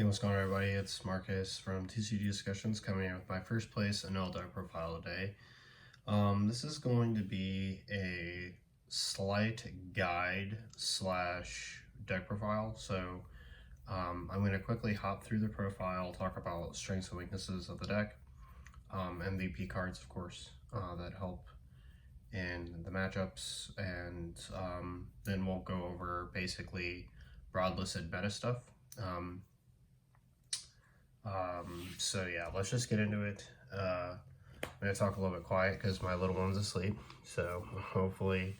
Hey, what's going on, everybody? It's Marcus from TCG Discussions coming in with my first place Enel deck profile today. This is going to be a slight guide slash deck profile. So I'm going to quickly hop through the profile, talk about strengths and weaknesses of the deck, MVP cards, of course, that help in the matchups, and then we'll go over basically broad listed meta stuff. So yeah, let's just get into it. I'm gonna talk a little bit quiet because my little one's asleep. So hopefully,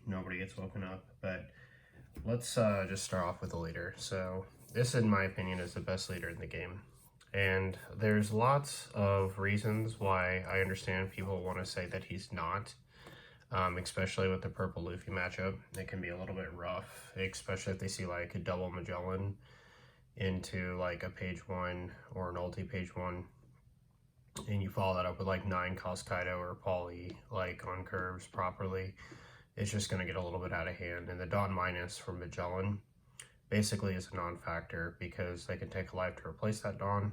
nobody gets woken up. But let's just start off with the leader. So this, in my opinion, is the best leader in the game. And there's lots of reasons why I understand people want to say that he's not. Especially with the purple Luffy matchup. It can be a little bit rough, especially if they see like a double Magellan into like a page 1 or an ulti page 1, and you follow that up with like 9 cost Kaido or Pauly like on curves properly. It's just going to get a little bit out of hand. And the Dawn minus from Magellan basically is a non-factor because they can take a life to replace that Dawn.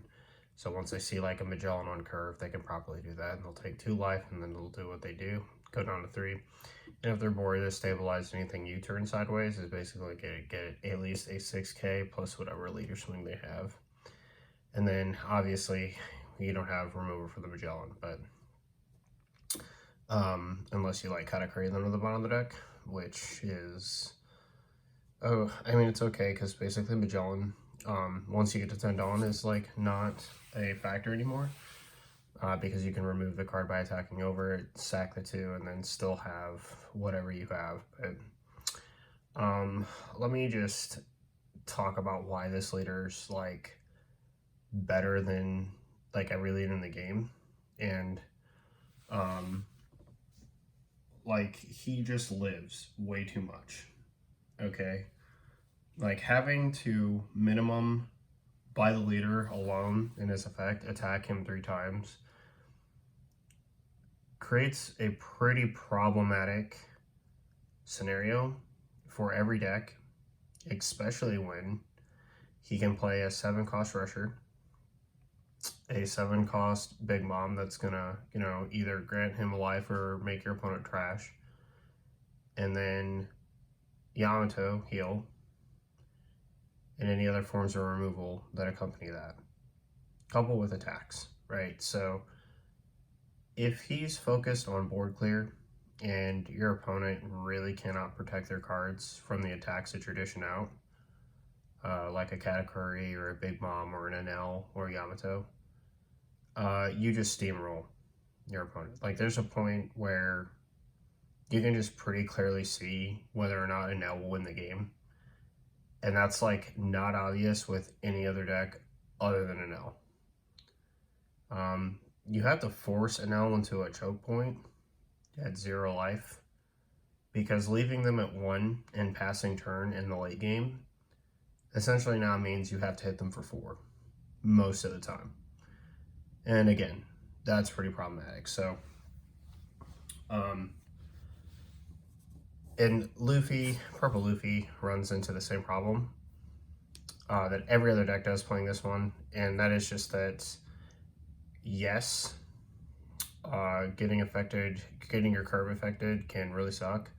So once they see like a Magellan on curve, they can properly do that, and they'll take 2 life, and then they'll do what they do, go down to 3. And if they're bored to stabilize anything you turn sideways, is basically get at least a 6k plus whatever leader swing they have. And then obviously you don't have remover for the Magellan, but unless you like kind of create them to the bottom of the deck, which is, it's okay because basically Magellan, once you get to 10 Dawn, is like not a factor anymore. Because you can remove the card by attacking over it, sack the 2, and then still have whatever you have. But let me just talk about why this leader's like better than like every leader in the game. And like he just lives way too much. Okay, like having to minimum by the leader alone in his effect attack him 3 times creates a pretty problematic scenario for every deck, especially when he can play a 7 cost rusher, a 7 cost big mom that's gonna, either grant him a life or make your opponent trash, and then Yamato heal, and any other forms of removal that accompany that, coupled with attacks, right? So if he's focused on board clear and your opponent really cannot protect their cards from the attacks that you're dishing out, like a Katakuri or a Big Mom or an Enel or Yamato, you just steamroll your opponent. Like there's a point where you can just pretty clearly see whether or not Enel will win the game. And that's like not obvious with any other deck other than Enel. You have to force Enel into a choke point at 0 life, because leaving them at 1 and passing turn in the late game essentially now means you have to hit them for 4 most of the time. And again, that's pretty problematic. So and Luffy, purple Luffy, runs into the same problem that every other deck does playing this one, and that is just that, yes, getting your curve affected can really suck,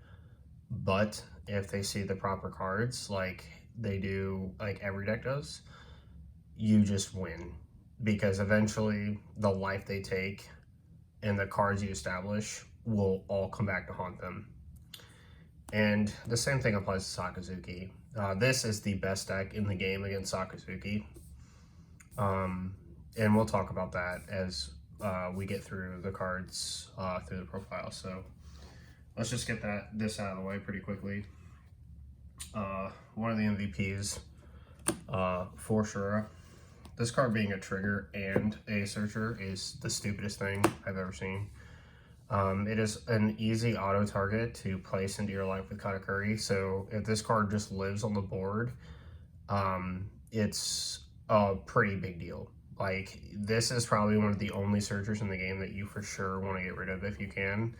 but if they see the proper cards like they do, like every deck does, you just win, because eventually the life they take and the cards you establish will all come back to haunt them. And the same thing applies to Sakazuki. This is the best deck in the game against Sakazuki. And we'll talk about that as we get through the cards through the profile. So let's just get this out of the way pretty quickly. One of the MVPs for sure. This card being a trigger and a searcher is the stupidest thing I've ever seen. It is an easy auto target to place into your life with Katakuri. So if this card just lives on the board, it's a pretty big deal. Like, this is probably one of the only searchers in the game that you for sure want to get rid of if you can.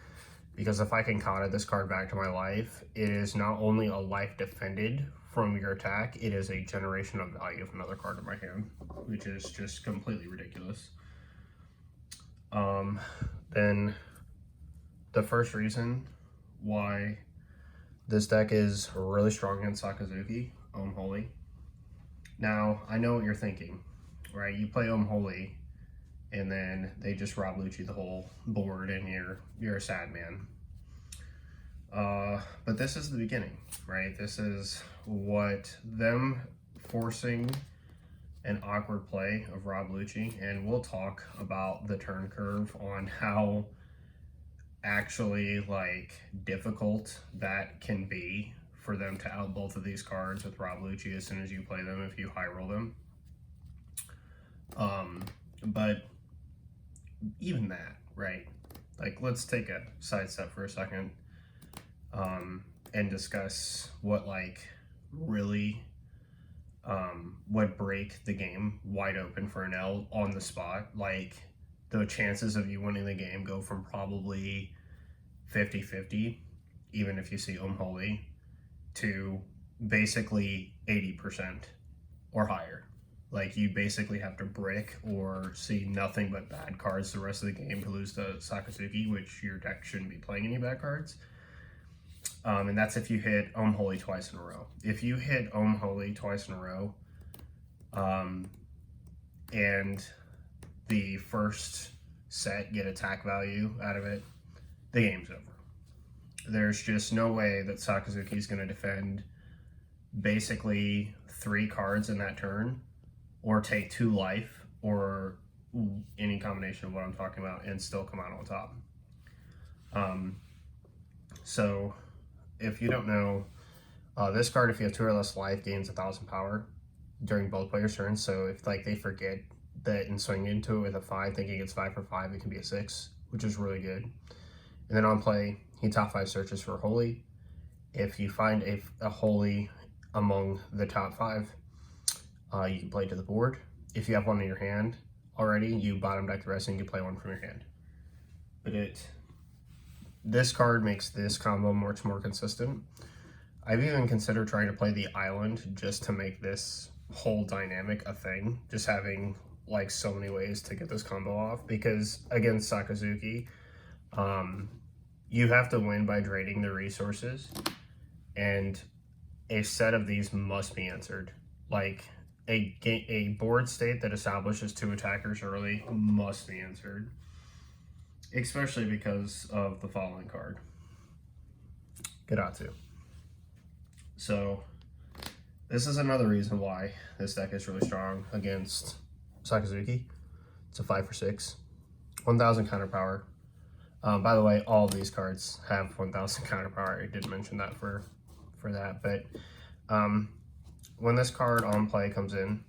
Because if I can kata this card back to my life, it is not only a life defended from your attack, it is a generation of value of another card in my hand, which is just completely ridiculous. Then the first reason why this deck is really strong against Sakazuki, Holy. Now, I know what you're thinking, right? You play Holy, and then they just Rob Lucci the whole board, and you're a sad man. But this is the beginning, right? This is what them forcing an awkward play of Rob Lucci, and we'll talk about the turn curve on how actually like difficult that can be for them to out both of these cards with Rob Lucci as soon as you play them if you high roll them. But even that, right? Like, let's take a sidestep for a second and discuss what like really would break the game wide open for Enel on the spot. Like, the chances of you winning the game go from probably 50-50, even if you see Holy, to basically 80% or higher. Like, you basically have to brick or see nothing but bad cards the rest of the game to lose to Sakazuki, which your deck shouldn't be playing any bad cards. And that's if you hit Holy twice in a row. If you hit Holy twice in a row, and the first set get attack value out of it, the game's over. There's just no way that Sakazuki is going to defend basically 3 cards in that turn, or take 2 life, or any combination of what I'm talking about, and still come out on top. So if you don't know, this card, if you have 2 or less life, gains 1,000 power during both players' turns. So if like they forget that and swing into it with a 5, thinking it's 5 for 5, it can be a 6, which is really good. And then on play, he top 5 searches for Holy. If you find a Holy among the top 5, you can play it to the board. If you have one in your hand already, you bottom deck the rest and you play one from your hand. But this card makes this combo much more consistent. I've even considered trying to play the island just to make this whole dynamic a thing. Just having like so many ways to get this combo off, because against Sakazuki, you have to win by draining the resources, and a set of these must be answered. Like a board state that establishes 2 attackers early must be answered, especially because of the following card, Gidatsu. So this is another reason why this deck is really strong against Sakazuki. It's a 5 for 6, 1,000 counter power. By the way, all of these cards have 1,000 counter power. I didn't mention that for that, but when this card on play comes in,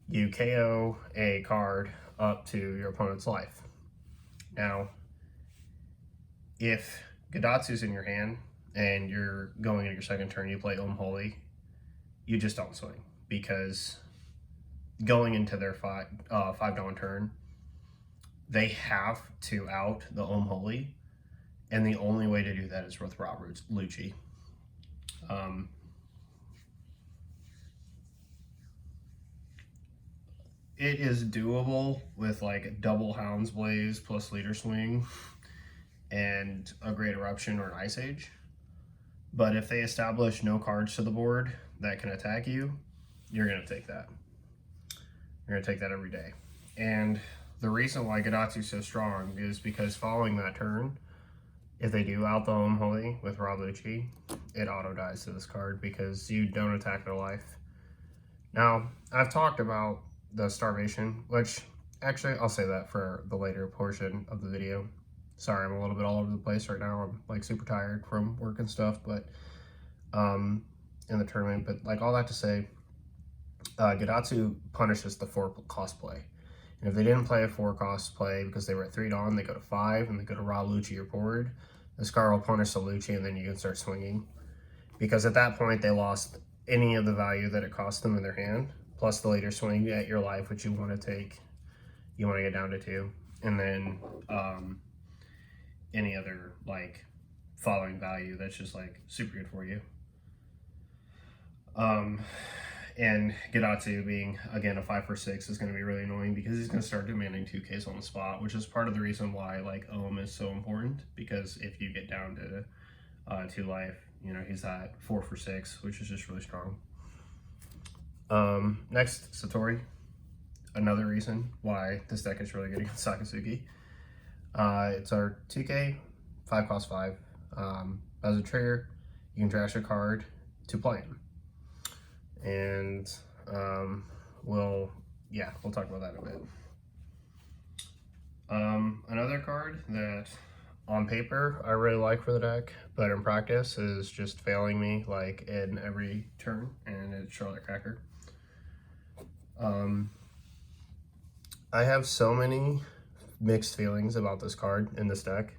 you KO a card up to your opponent's life. Now, if Gidatsu's in your hand and you're going into your second turn, you play Holy, you just don't swing, because going into their $5 turn, they have to out the Holy, and the only way to do that is with Rob Lucci. It is doable with like double Hound's Blaze plus Leader Swing and a Great Eruption or an Ice Age. But if they establish no cards to the board that can attack you, you're going to take that. You're going to take that every day. And the reason why Gidatsu is so strong is because following that turn, if they do out the Holy with Rob Lucci, it auto dies to this card because you don't attack their life. Now, I've talked about the starvation, which actually I'll say that for the later portion of the video. Sorry, I'm a little bit all over the place right now. I'm like super tired from work and stuff, but in the tournament. But like all that to say, Gidatsu punishes the 4-cost play. And if they didn't play a 4-cost play because they were at 3 Dawn, they go to 5 and they go to Rob Lucci your board. This card will punish the Lucci, and then you can start swinging. Because at that point, they lost any of the value that it cost them in their hand, plus the later swing at your life, which you want to take. You want to get down to 2. And then any other like following value that's just like super good for you. Um, and Gadatsu being, again, a 5 for 6 is going to be really annoying because he's going to start demanding 2Ks on the spot, which is part of the reason why, like, Ohm is so important, because if you get down to 2 life, you know, he's at 4 for 6, which is just really strong. Next, Satori. Another reason why this deck is really good against Sakazuki. It's our 2K, 5 cost 5. As a trigger, you can trash a card to play him. And we'll talk about that in a bit. Another card that on paper I really like for the deck, but in practice is just failing me like in every turn, and it's Charlotte Cracker. I have so many mixed feelings about this card in this deck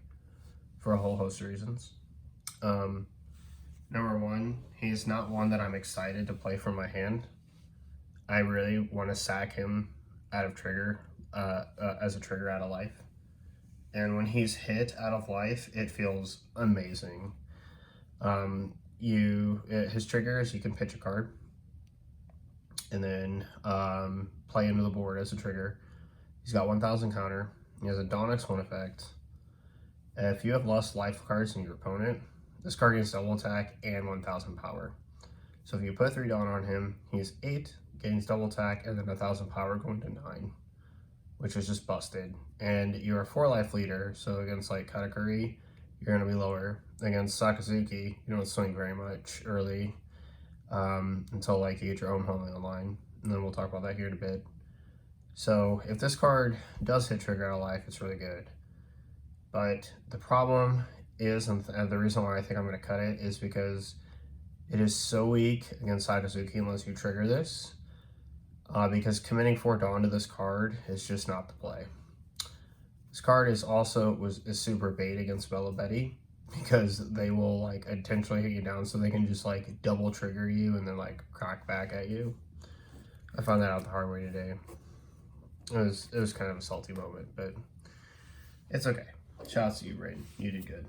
for a whole host of reasons. Number one, he's not one that I'm excited to play from my hand. I really want to sack him out of trigger, as a trigger out of life. And when he's hit out of life, it feels amazing. His trigger is you can pitch a card and then play into the board as a trigger. He's got 1000 counter. He has a Dawn X1 effect. If you have less life cards than your opponent, this card gets double attack and 1000 power. So if you put 3 Dawn on him, he's 8, gains double attack, and then 1000 power going to 9, which is just busted. And you're a 4 life leader, so against like Katakuri, you're going to be lower. Against Sakazuki, you don't swing very much early until like you get your own homing online, and then we'll talk about that here in a bit. So if this card does hit trigger out of life, it's really good. But the problem is, and the reason why I think I'm going to cut it, is because it is so weak against Sakazuki unless you trigger this. Because committing 4 Dawn to this card is just not the play. This card is super bait against Bella Betty, because they will like intentionally hit you down so they can just like double trigger you and then like crack back at you. I found that out the hard way today. It was kind of a salty moment, but it's okay. Shout out to you, Braden. You did good.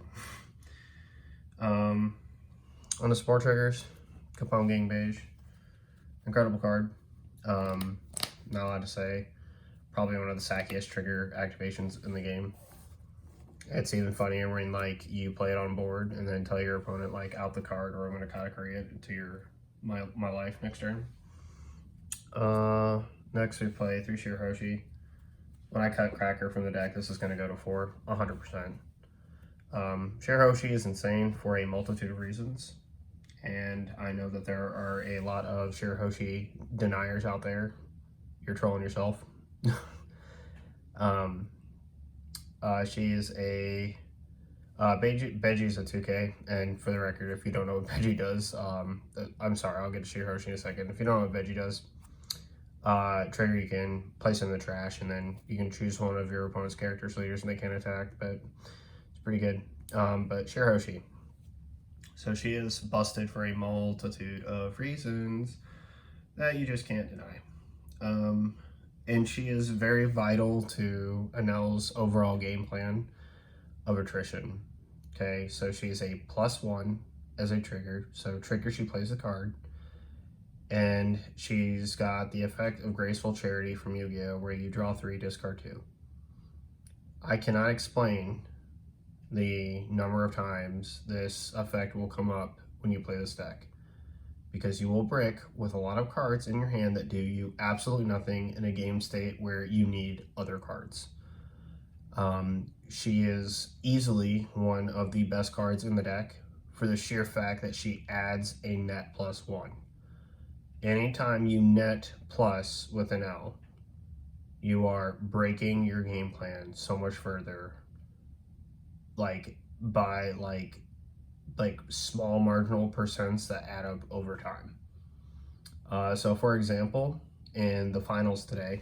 On the support triggers, Capone Gang Beige. Incredible card. Not allowed to say. Probably one of the sackiest trigger activations in the game. It's even funnier when like you play it on board and then tell your opponent like out the card, or I'm going to Katakuri it into my life next turn. Next we play 3 Shirahoshi. When I cut Cracker from the deck, this is going to go to 4, 100%. Shirahoshi is insane for a multitude of reasons, and I know that there are a lot of Shirahoshi deniers out there. You're trolling yourself. She is a Beji's a 2K, and for the record, if you don't know what Beji does, I'm sorry, I'll get to Shirahoshi in a second. If you don't know what Beji does, trigger, you can place in the trash, and then you can choose one of your opponent's characters leaders and they can attack, but it's pretty good. But Shirahoshi, so she is busted for a multitude of reasons that you just can't deny. And she is very vital to Enel's overall game plan of attrition. Okay, so she's a +1 as a trigger, so trigger, she plays the card. And she's got the effect of Graceful Charity from Yu-Gi-Oh! Where you draw 3, discard 2. I cannot explain the number of times this effect will come up when you play this deck, because you will brick with a lot of cards in your hand that do you absolutely nothing in a game state where you need other cards. She is easily one of the best cards in the deck for the sheer fact that she adds a net +1. Anytime you net plus with an L, you are breaking your game plan so much further, like by like small marginal percents that add up over time. So for example, in the finals today,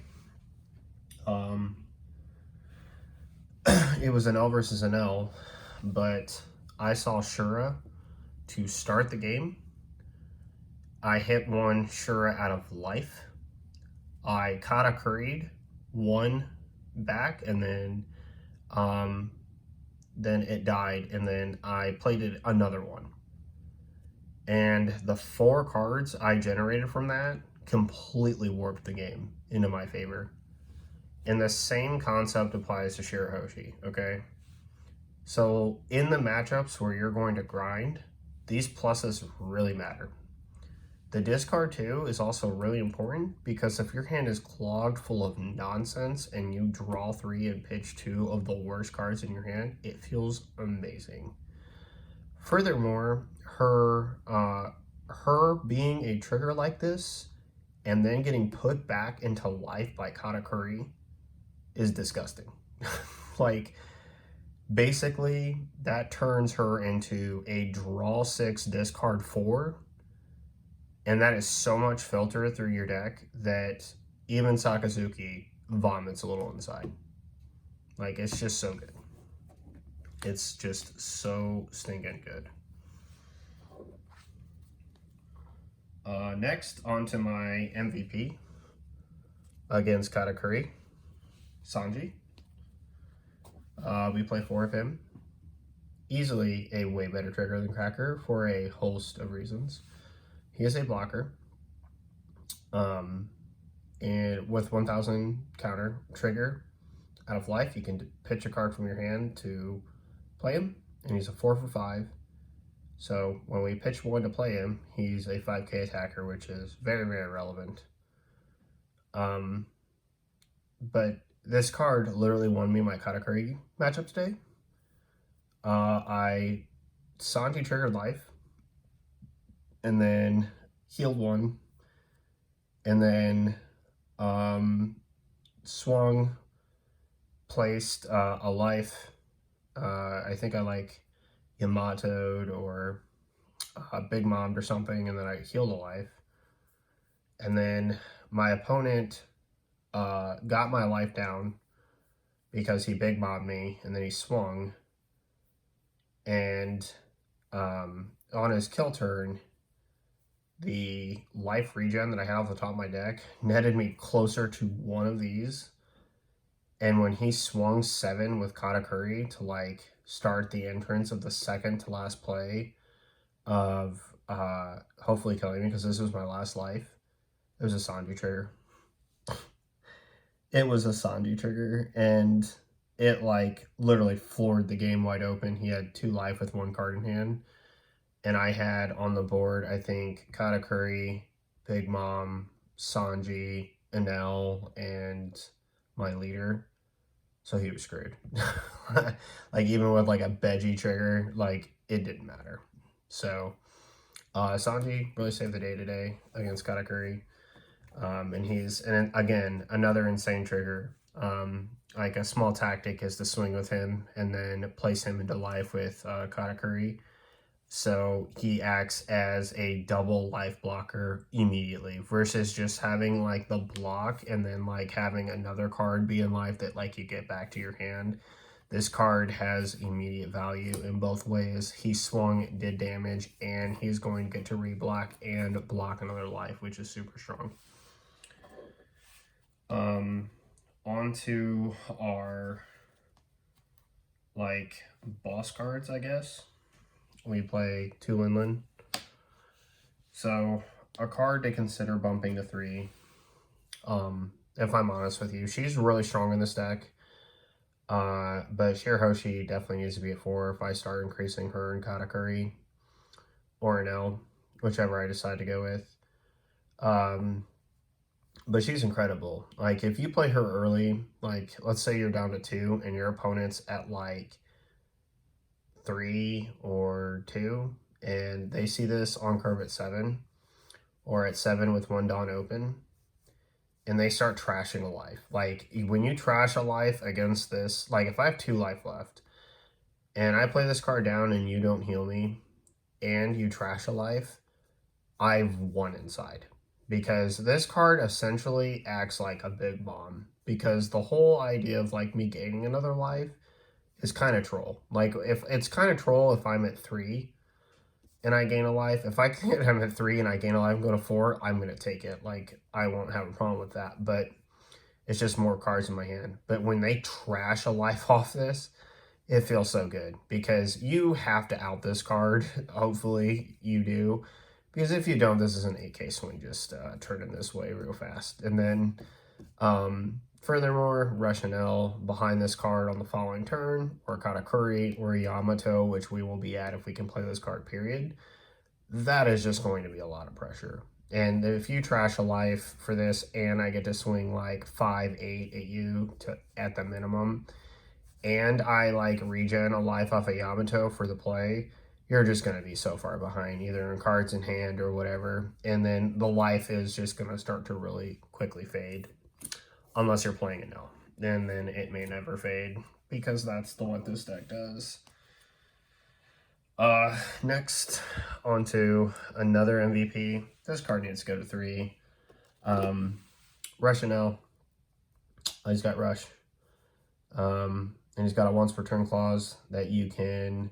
it was an L versus an L, but I saw Shura to start the game. I hit one Shura out of life. I Katakuri'd one back, and then it died, and then I played it another one. And the 4 cards I generated from that completely warped the game into my favor. And the same concept applies to Shirahoshi, okay? So in the matchups where you're going to grind, these pluses really matter. The discard too is also really important because if your hand is clogged full of nonsense and you draw 3 and pitch 2 of the worst cards in your hand, it feels amazing. Furthermore, her being a trigger like this and then getting put back into life by Katakuri is disgusting. Like, basically, that turns her into a draw 6, discard 4, and that is so much filter through your deck that even Sakazuki vomits a little inside. Like, it's just so good. It's just so stinking good. Next, on to my MVP against Katakuri, Sanji. We play 4 of him. Easily a way better trigger than Cracker for a host of reasons. He is a blocker. And with 1000 counter trigger out of life, you can pitch a card from your hand to play him, and he's a 4 for 5. So when we pitch 1 to play him, he's a 5k attacker, which is very, very relevant. But this card literally won me my Katakuri matchup today. I Sanji triggered life, and then healed 1, and then swung, placed a life. I think I like Yamato'd or Big Mom'd or something, and then I healed a life. And then my opponent got my life down because he Big Momm'd me, and then he swung. And on his kill turn, the life regen that I have off the top of my deck netted me closer to 1 of these. And when he swung 7 with Katakuri to like start the entrance of the second to last play of hopefully killing me, because this was my last life, it was a Sanji trigger. It was a Sanji trigger, and it like literally floored the game wide open. He had 2 life with 1 card in hand, and I had on the board, I think, Katakuri, Big Mom, Sanji, Enel, and my leader. So he was screwed. Like, even with like a Beji trigger, like, it didn't matter. So Sanji really saved the day today against Katakuri. And he's, and again, another insane trigger. Like, a small tactic is to swing with him and then place him into life with Katakuri. So he acts as a double life blocker immediately versus just having like the block and then like having another card be in life that like you get back to your hand. This card has immediate value in both ways. He swung, did damage, and he's going to get to reblock and block another life, which is super strong. On to our like boss cards, I guess. We play 2 Inland. So a card to consider bumping to 3. If I'm honest with you, she's really strong in this deck. But Shirahoshi definitely needs to be at 4 if I start increasing her and Katakuri or Enel, whichever I decide to go with. But she's incredible. Like, if you play her early, like, let's say you're down to 2 and your opponent's at like 3 or 2, and they see this on curve at 7 or at 7 with 1 Dawn open, and they start trashing a life. Like, when you trash a life against this, like, if I have 2 life left and I play this card down and you don't heal me and you trash a life, I've won inside. Because this card essentially acts like a big bomb, because the whole idea of like me gaining another life is kind of troll. Like, if it's kind of troll if I'm at 3 and I gain a life. If I'm at 3 and I gain a life and go to 4, I'm going to take it. Like, I won't have a problem with that. But it's just more cards in my hand. But when they trash a life off this, it feels so good because you have to out this card. Hopefully you do. Because if you don't, this is an 8K swing just turning this way real fast. And then furthermore, rush Enel behind this card on the following turn, or Katakuri, or Yamato, which we will be at if we can play this card, period. That is just going to be a lot of pressure. And if you trash a life for this and I get to swing like 5-8 at you at the minimum, and I like regen a life off a Yamato for the play, you're just going to be so far behind, either in cards in hand or whatever. And then the life is just going to start to really quickly fade, unless you're playing it now. And then it may never fade, because that's what this deck does. Next, onto another MVP. This card needs to go to 3. Rush Enel. He's got Rush. And he's got a once per turn clause that you can,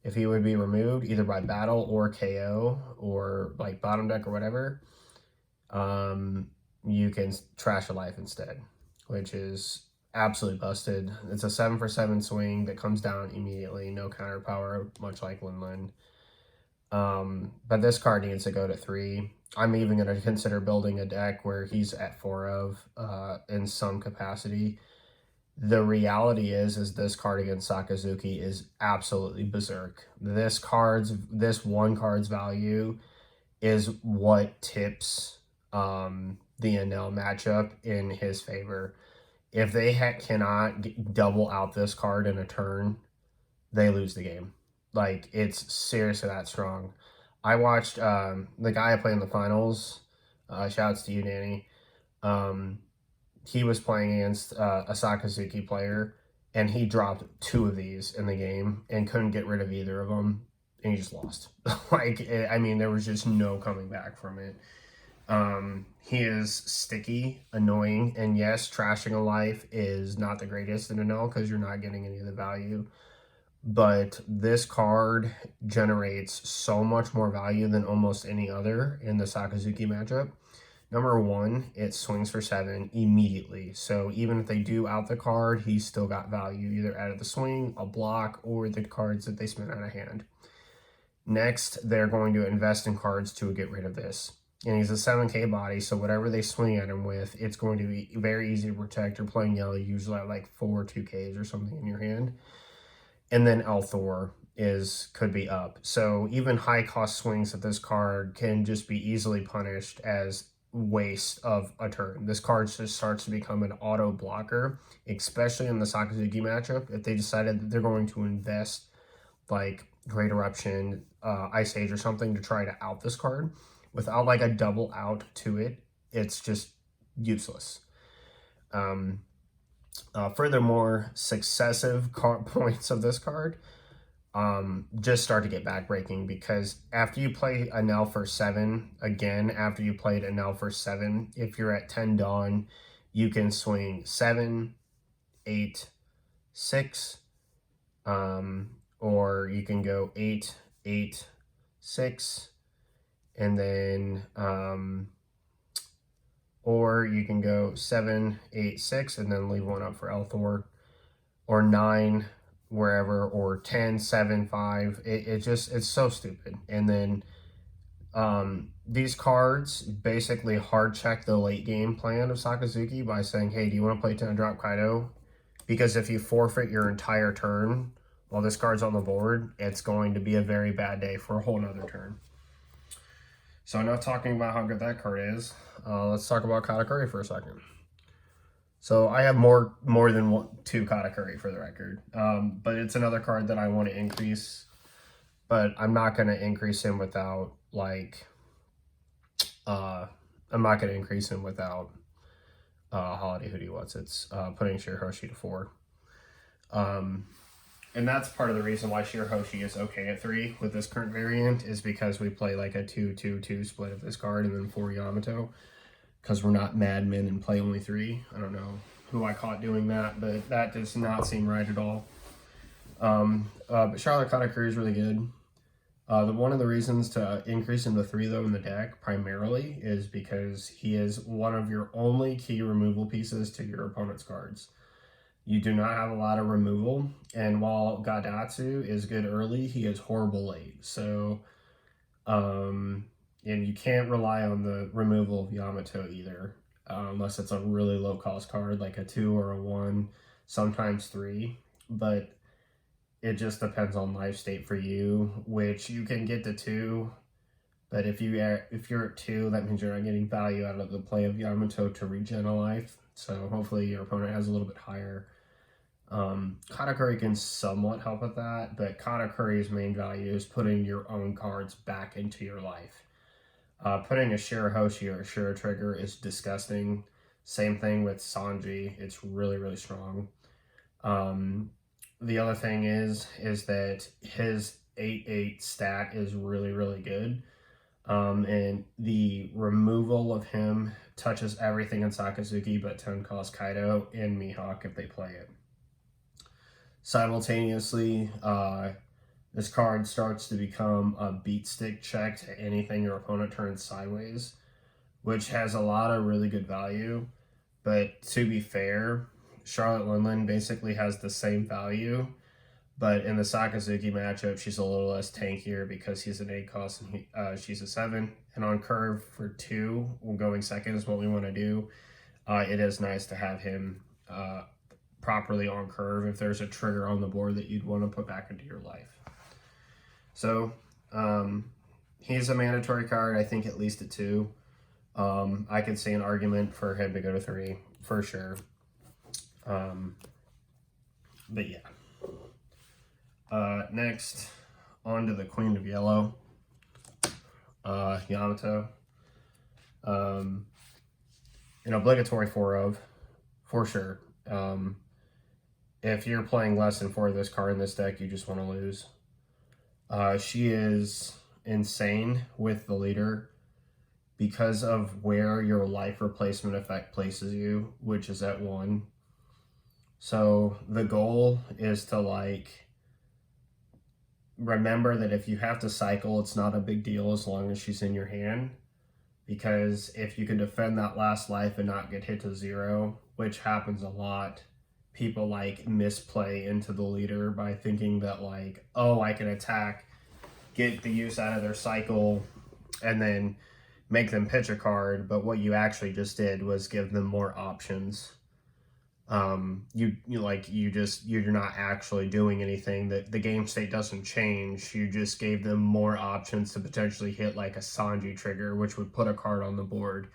if he would be removed either by battle or KO or like bottom deck or whatever, you can trash a life instead, which is absolutely busted. It's a 7-for-7 swing that comes down immediately, no counter power, much like Lin. But this card needs to go to 3. I'm even going to consider building a deck where he's at 4 of in some capacity. The reality is this card against Sakazuki is absolutely berserk. This one card's value is what tips the Enel matchup in his favor. If they cannot double out this card in a turn, they lose the game. Like, it's seriously that strong. I watched the guy I played in the finals. Shouts to you, Danny. He was playing against a Sakazuki player, and he dropped 2 of these in the game and couldn't get rid of either of them, and he just lost. I mean, there was just no coming back from it. He is sticky, annoying, and yes, trashing a life is not the greatest in Enel because you're not getting any of the value. But this card generates so much more value than almost any other in the Sakazuki matchup. Number 1, it swings for 7 immediately. So even if they do out the card, he's still got value either out of the swing, a block, or the cards that they spent out of hand. Next, they're going to invest in cards to get rid of this. And he's a 7K body, so whatever they swing at him with, it's going to be very easy to protect. You're playing yellow, usually at like 4 2Ks or something in your hand. And then Althor could be up. So even high cost swings at this card can just be easily punished as waste of a turn. This card just starts to become an auto blocker, especially in the Sakazuki matchup. If they decided that they're going to invest like Great Eruption, Ice Age or something to try to out this card, without like a double out to it, it's just useless. Furthermore, successive points of this card just start to get backbreaking, because after you play Enel for 7, again, after you played Enel for 7, if you're at 10 Dawn, you can swing 7, 8, 6, or you can go 8, 8, 6, and then or you can go 7, 8, 6, and then leave 1 up for Althor, or 9 wherever, or 10, 7, 5. It's so stupid. And then these cards basically hard check the late game plan of Sakazuki by saying, hey, do you want to play 10 drop Kaido? Because if you forfeit your entire turn while this card's on the board, it's going to be a very bad day for a whole nother turn. So enough talking about how good that card is. Let's talk about Katakuri for a second. So I have more than 2 Katakuri for the record. But it's another card that I want to increase. But I'm not going to increase him without, like... I'm not going to increase him without Holiday Hoodie putting Shirahoshi to 4. And that's part of the reason why Shirahoshi is okay at 3 with this current variant, is because we play like a 2-2-2 split of this card and then 4 Yamato, because we're not madmen and play only 3. I don't know who I caught doing that, but that does not seem right at all. But Charlotte Katakuri is really good. One of the reasons to increase him to 3 though in the deck primarily is because he is one of your only key removal pieces to your opponent's cards. You do not have a lot of removal, and while Gadatsu is good early, he is horrible late. So, and you can't rely on the removal of Yamato either, unless it's a really low cost card like a 2 or a 1, sometimes 3. But it just depends on life state for you, which you can get to 2. But if you're at 2, that means you're not getting value out of the play of Yamato to regen a life. So hopefully your opponent has a little bit higher. Katakuri can somewhat help with that, but Katakuri's main value is putting your own cards back into your life. Putting a Shirahoshi or a Shira trigger is disgusting. Same thing with Sanji. It's really, really strong. The other thing is that his 8/8 stat is really, really good. And the removal of him touches everything in Sakazuki but 10 cost Kaido and Mihawk if they play it. Simultaneously, this card starts to become a beat stick check to anything your opponent turns sideways, which has a lot of really good value. But to be fair, Charlotte Linlin basically has the same value, but in the Sakazuki matchup, she's a little less tankier because he's an 8 cost and she's a 7. And on curve for 2, going second is what we want to do. It is nice to have him properly on curve if there's a trigger on the board that you'd want to put back into your life. So he's a mandatory card, I think at least at 2. I could see an argument for him to go to 3 for sure. But yeah. Next, on to the Queen of Yellow, Yamato. An obligatory 4 of, for sure. If you're playing less than 4 of this card in this deck, you just want to lose. She is insane with the leader because of where your life replacement effect places you, which is at 1. So the goal is to remember that if you have to cycle, it's not a big deal as long as she's in your hand. Because if you can defend that last life and not get hit to 0, which happens a lot, people misplay into the leader by thinking that oh, I can attack, get the use out of their cycle, and then make them pitch a card. But what you actually just did was give them more options. You're not actually doing anything. That the game state doesn't change. You just gave them more options to potentially hit like a Sanji trigger, which would put a card on the board,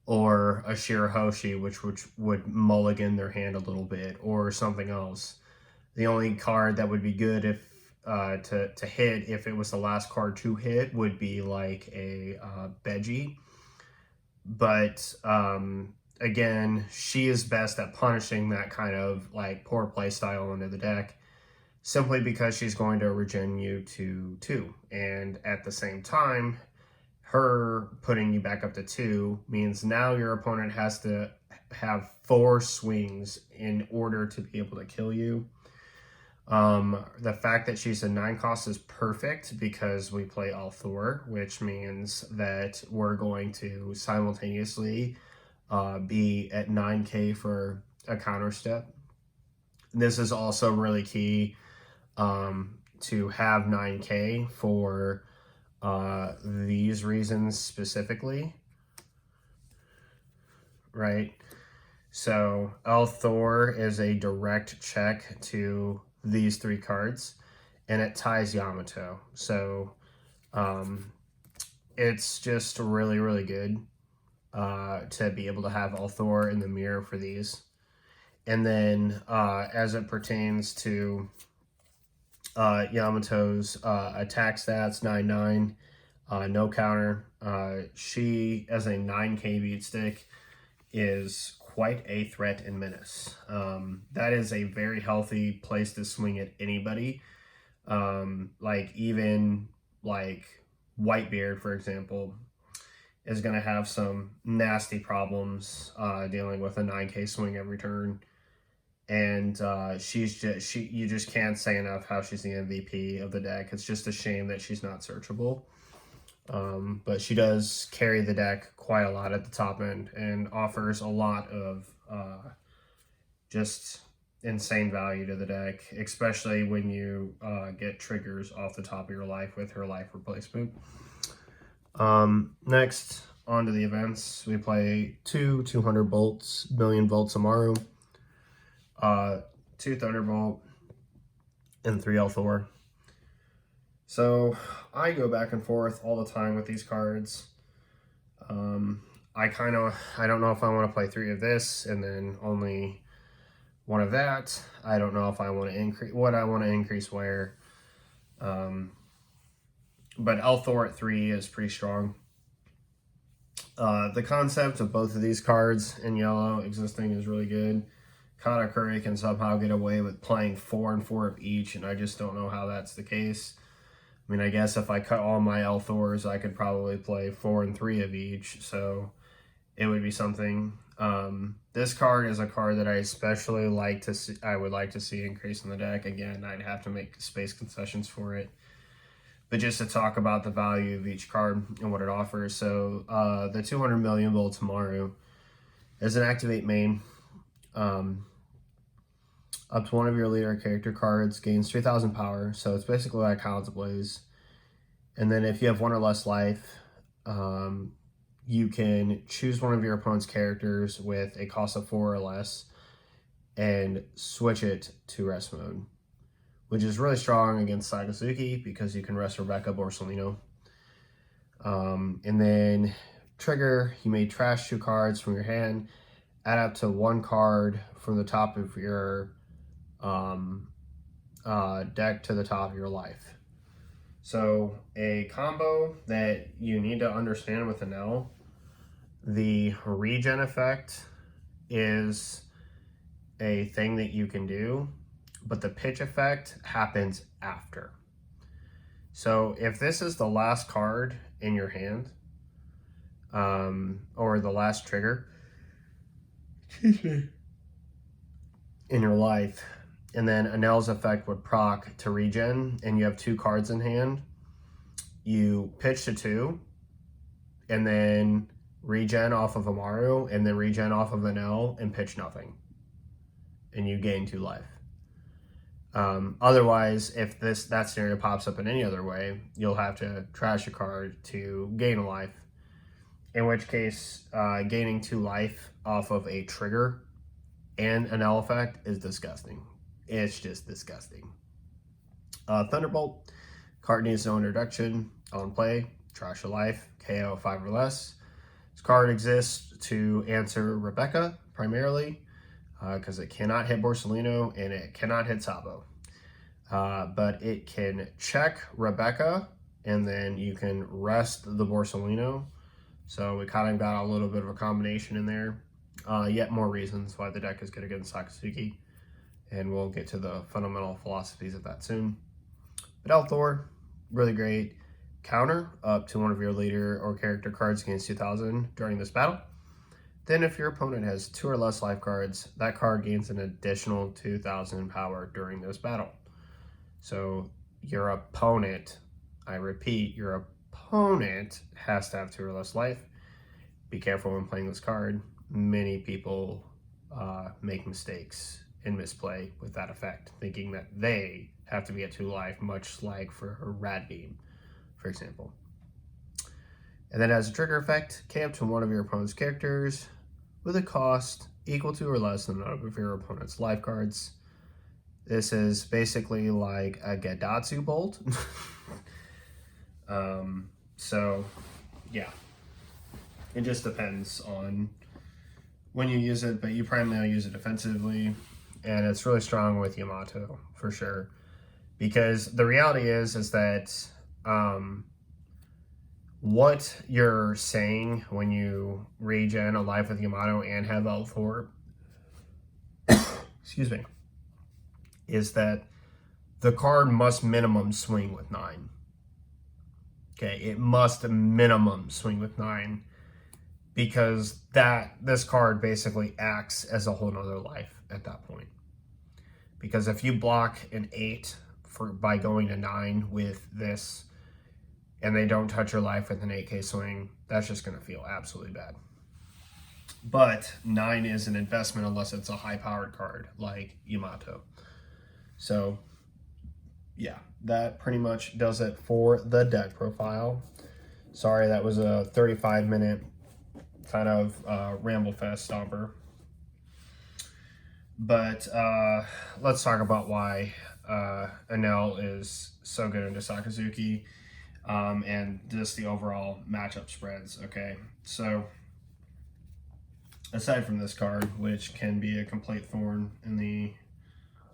or a Shirahoshi, which would mulligan their hand a little bit, or something else. The only card that would be good if to hit if it was the last card to hit would be like a Beji, but again, she is best at punishing that kind of poor play style into the deck, simply because she's going to regen you to 2. And at the same time, her putting you back up to 2 means now your opponent has to have 4 swings in order to be able to kill you. The fact that she's a 9 cost is perfect because we play Althor, which means that we're going to simultaneously be at 9k for a counter step. This is also really key to have 9k for these reasons specifically, right? So Althor is a direct check to these 3 cards, and it ties Yamato. So it's just really, really good to be able to have Althor in the mirror for these. And then as it pertains to Yamato's attack stats, 9/9, no counter. She, as a 9k beat stick, is quite a threat in menace. That is a very healthy place to swing at anybody. Even Whitebeard, for example, is going to have some nasty problems dealing with a 9k swing every turn. And you just can't say enough how she's the MVP of the deck. It's just a shame that she's not searchable. But she does carry the deck quite a lot at the top end and offers a lot of just insane value to the deck, especially when you get triggers off the top of your life with her life replacement. Next, on to the events. We play 200 bolts, million volts tomorrow, 2 Thunderbolt, and 3 Elthor. So I go back and forth all the time with these cards. I don't know if I want to play 3 of this and then only 1 of that. I don't know if I want to increase what I want to increase where. But Elthor at 3 is pretty strong. The concept of both of these cards in yellow existing is really good. Katakuri can somehow get away with playing 4 and 4 of each, and I just don't know how that's the case. I mean, I guess if I cut all my Elthors, I could probably play 4 and 3 of each, so it would be something. This card is a card that I especially like to see. I would like to see increase in the deck. Again, I'd have to make space concessions for it. But just to talk about the value of each card and what it offers. So the 200 million volt tomorrow is an activate main. Up to one of your leader character cards gains 3,000 power. So it's basically like Hounds of Blaze. And then if you have 1 or less life, you can choose one of your opponent's characters with a cost of 4 or less and switch it to rest mode, which is really strong against Sakazuki because you can rest Rebecca Borsellino. And then trigger, you may trash 2 cards from your hand, add up to 1 card from the top of your deck to the top of your life. So a combo that you need to understand with Enel, the regen effect is a thing that you can do, but the pitch effect happens after. So if this is the last card in your hand, or the last trigger in your life, and then Enel's effect would proc to regen, and you have 2 cards in hand, you pitch to 2, and then regen off of Amaru, and then regen off of Enel, and pitch nothing. And you gain 2 life. Otherwise, if that scenario pops up in any other way, you'll have to trash a card to gain a life. In which case, gaining 2 life off of a trigger and an Enel effect is disgusting. It's just disgusting. Thunderbolt, card needs no introduction. On play, trash a life, KO 5 or less. This card exists to answer Rebecca primarily, because it cannot hit Borsellino and it cannot hit Sabo. But it can check Rebecca, and then you can rest the Borsellino. So we kind of got a little bit of a combination in there. Yet more reasons why the deck is good against Sakazuki. And we'll get to the fundamental philosophies of that soon. But Elthor, really great. Counter up to one of your leader or character cards against 2,000 during this battle. Then if your opponent has 2 or less life cards, that card gains an additional 2,000 power during this battle. So your opponent, I repeat, your opponent has to have 2 or less life. Be careful when playing this card. Many people make mistakes and misplay with that effect, thinking that they have to be at 2 life, much like for a Rad Beam, for example. And then as a trigger effect, K up to one of your opponent's characters with a cost equal to or less than that of your opponent's life cards. This is basically like a Gedatsu Bolt. So, yeah. It just depends on when you use it, but you primarily use it defensively. And it's really strong with Yamato, for sure. Because the reality is that what you're saying when you regen a life with Yamato and have L4, excuse me, is that the card must minimum swing with 9. Okay, it must minimum swing with 9, because this card basically acts as a whole nother life at that point. Because if you block an 8 by going to 9 with this, and they don't touch your life with an 8k swing, that's just going to feel absolutely bad. but 9 is an investment unless it's a high-powered card like Yamato. So yeah, that pretty much does it for the deck profile. Sorry, that was a 35-minute kind of ramble fest stomper. But let's talk about why Enel is so good into Sakazuki and just the overall matchup spreads. Okay, so aside from this card, which can be a complete thorn in the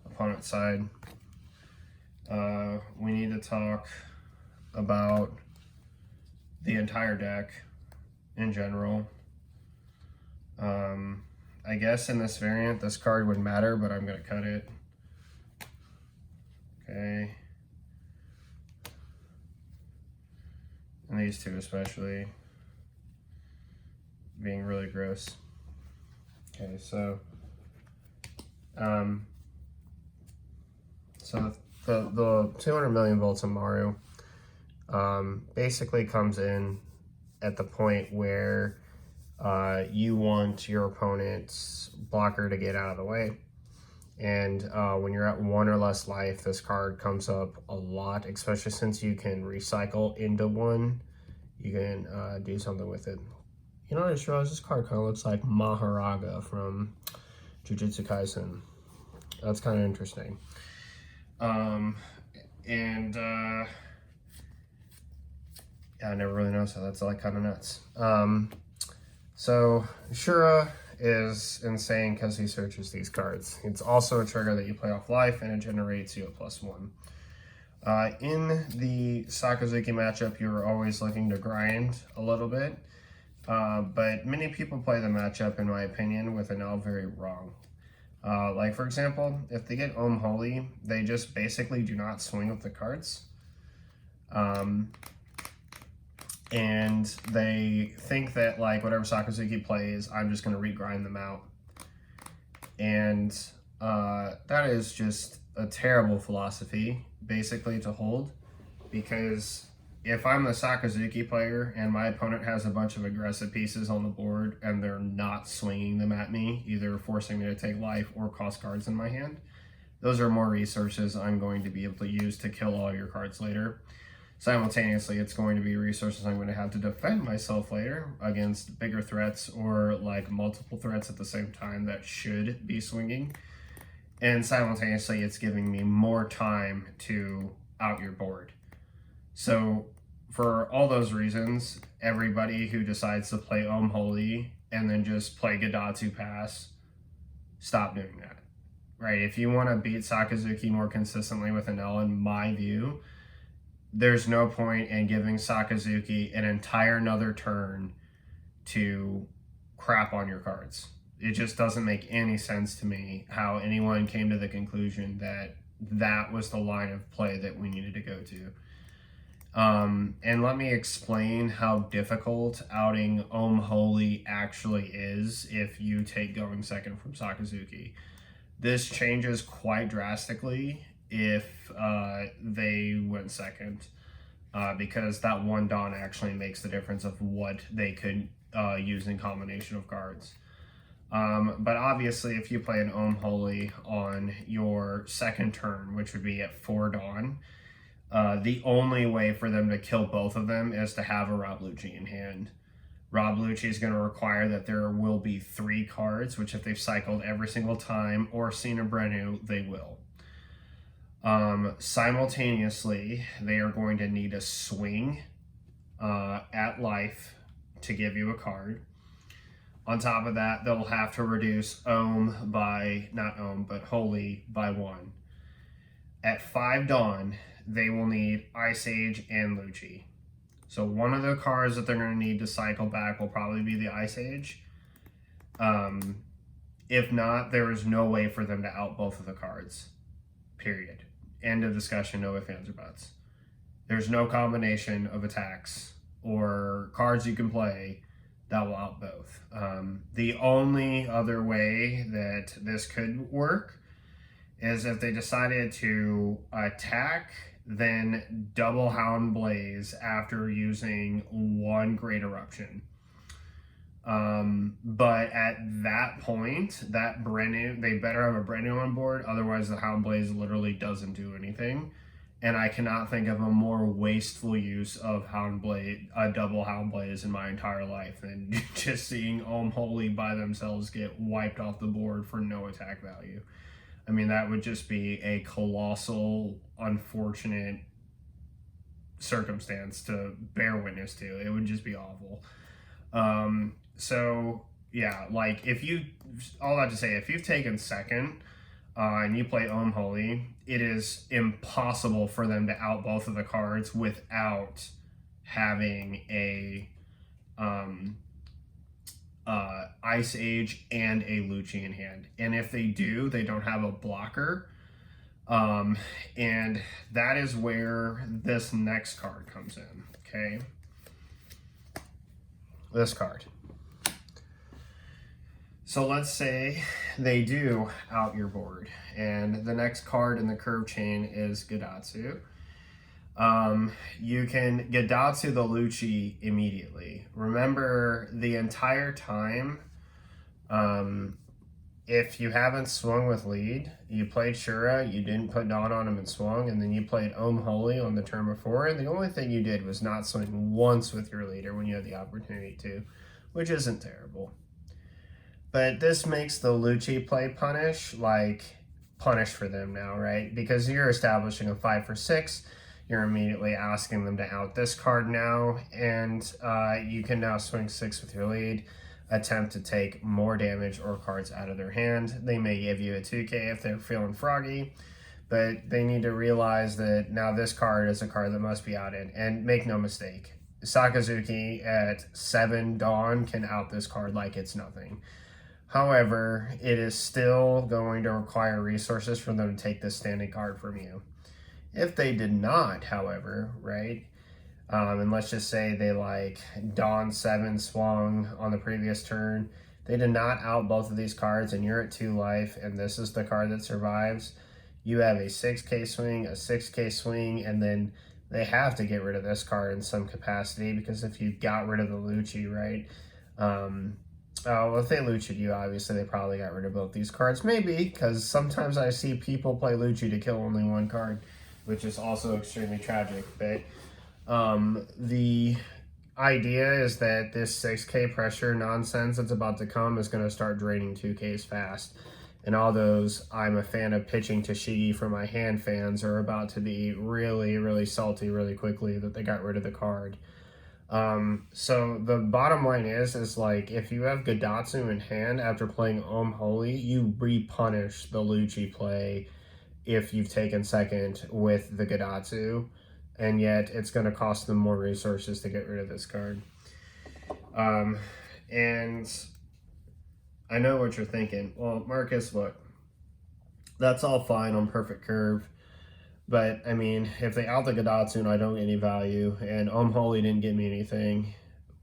opponent's side, we need to talk about the entire deck in general. I guess in this variant, this card would matter, but I'm going to cut it. Okay. And these two especially being really gross. Okay, so the 200 million volts of Maru basically comes in at the point where you want your opponent's blocker to get out of the way. And when you're at 1 or less life, this card comes up a lot, especially since you can recycle into 1. You can do something with it. You know, I just realized this card kind of looks like Maharaga from Jujutsu Kaisen. That's kind of interesting. Yeah, I never really noticed that. That's like kind of nuts. So Shura is insane because he searches these cards. It's also a trigger that you play off life, and it generates you a +1. In the Sakazuki matchup, you're always looking to grind a little bit, but many people play the matchup, in my opinion, with Enel very wrong. Like, for example, if they get Ohm Holy, they just basically do not swing with the cards. And they think that, like, whatever Sakazuki plays, I'm just going to regrind them out. And that is just a terrible philosophy, basically, to hold. Because if I'm the Sakazuki player and my opponent has a bunch of aggressive pieces on the board and they're not swinging them at me, either forcing me to take life or cost cards in my hand, those are more resources I'm going to be able to use to kill all your cards later. Simultaneously, it's going to be resources I'm going to have to defend myself later against bigger threats or like multiple threats at the same time that should be swinging. And simultaneously, it's giving me more time to out your board. So for all those reasons, everybody who decides to play Ohm Holy and then just play Gadatsu Pass, stop doing that. Right? If you want to beat Sakazuki more consistently with Enel, in my view, there's no point in giving Sakazuki an entire another turn to crap on your cards. It just doesn't make any sense to me how anyone came to the conclusion that that was the line of play that we needed to go to. And let me explain how difficult outing Ohm Holy actually is if you take going second from Sakazuki. This changes quite drastically if they went second, because that one Dawn actually makes the difference of what they could use in combination of cards. But obviously, if you play an Ohm Holy on your second turn, which would be at 4 Dawn, the only way for them to kill both of them is to have a Rob Lucci in hand. Rob Lucci is going to require that there will be 3 cards, which if they've cycled every single time or seen a Brenu, they will. Simultaneously, they are going to need a swing at life to give you a card. On top of that, they'll have to reduce Ohm by, not Ohm, but Holy by 1. At 5 Dawn, they will need Ice Age and Lucci. So one of the cards that they're going to need to cycle back will probably be the Ice Age. If not, there is no way for them to out both of the cards. Period. End of discussion, no ifs, ands, or buts. There's no combination of attacks or cards you can play that will out both. The only other way that this could work is if they decided to attack, then double Hound Blaze after using 1 Great Eruption. But at that point, that brand new, they better have a brand new on board. Otherwise, the Hound Blaze literally doesn't do anything. And I cannot think of a more wasteful use of Hound Blaze, a double Hound Blaze in my entire life than just seeing Holy by themselves get wiped off the board for no attack value. I mean, that would just be a colossal, unfortunate circumstance to bear witness to. It would just be awful. So yeah, like if you, all that to say, if you've taken second and you play Holy, it is impossible for them to out both of the cards without having a Ice Age and a Lucci in hand. And if they do, they don't have a blocker. And that is where this next card comes in, okay? This card. So let's say they do out your board, and the next card in the curve chain is Gadatsu. You can Gadatsu the Lucci immediately. Remember, the entire time, if you haven't swung with lead, you played Shura, you didn't put Dawn on him and swung, and then you played Holy on the turn before, and the only thing you did was not swing once with your leader when you had the opportunity to, which isn't terrible. But this makes the Lucci play punish for them now, right? Because you're establishing a 5 for 6, you're immediately asking them to out this card now, and you can now swing 6 with your lead, attempt to take more damage or cards out of their hand. They may give you a 2K if they're feeling froggy, but they need to realize that now this card is a card that must be outed. And make no mistake, Sakazuki at 7 Dawn can out this card like it's nothing. However, it is still going to require resources for them to take this standing card from you. If they did not, however, right, and let's just say they like Dawn 7 swung on the previous turn, they did not out both of these cards and you're at 2 life and this is the card that survives, you have a 6K swing, a 6K swing, and then they have to get rid of this card in some capacity because if you got rid of the Lucci, right, well, if they Lucci'd you, obviously they probably got rid of both these cards. Maybe, because sometimes I see people play Lucci to kill only one card, which is also extremely tragic. But the idea is that this 6K pressure nonsense that's about to come is going to start draining 2Ks fast. And all those I'm a fan of pitching to Shigi for my hand fans are about to be really, really salty really quickly that they got rid of the card. So the bottom line is like, if you have Gadatsu in hand after playing Holy, you repunish the Lucci play if you've taken second with the Gadatsu, and yet it's going to cost them more resources to get rid of this card. And I know what you're thinking. Well, Marcus, look, that's all fine on Perfect Curve. But, I mean, if they out the Gadatsu and I don't get any value, and Holy didn't give me anything,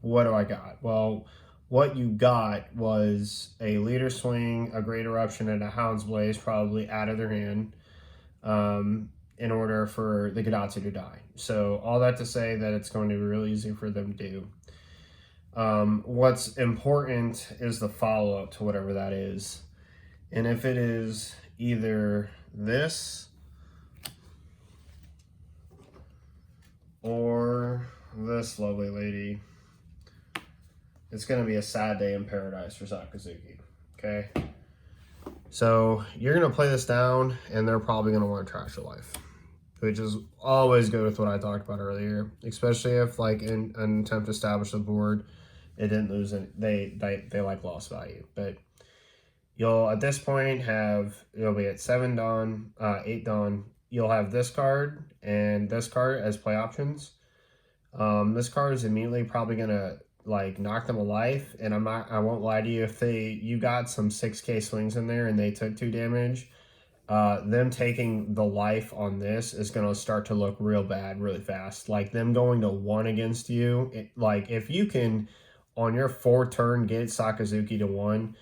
what do I got? Well, what you got was a leader swing, a Great Eruption, and a Hound's Blaze probably out of their hand in order for the Gadatsu to die. So, all that to say that it's going to be really easy for them to do. What's important is the follow-up to whatever that is. And if it is either this or this lovely lady, it's going to be a sad day in paradise for Sakazuki, okay? So you're going to play this down, and they're probably going to want to trash your life, which is always good with what I talked about earlier, especially if, like, in an attempt to establish the board, it didn't lose any, they like lost value. But you'll, at this point, you'll be at 7 Dawn, 8 Dawn. You'll have this card and this card as play options. This card is immediately probably gonna like knock them a life, and I won't lie to you, if you got some 6K swings in there and they took 2 damage, them taking the life on this is gonna start to look real bad really fast. Like them going to 1 against you, like if you can on your 4th turn get Sakazuki to 1,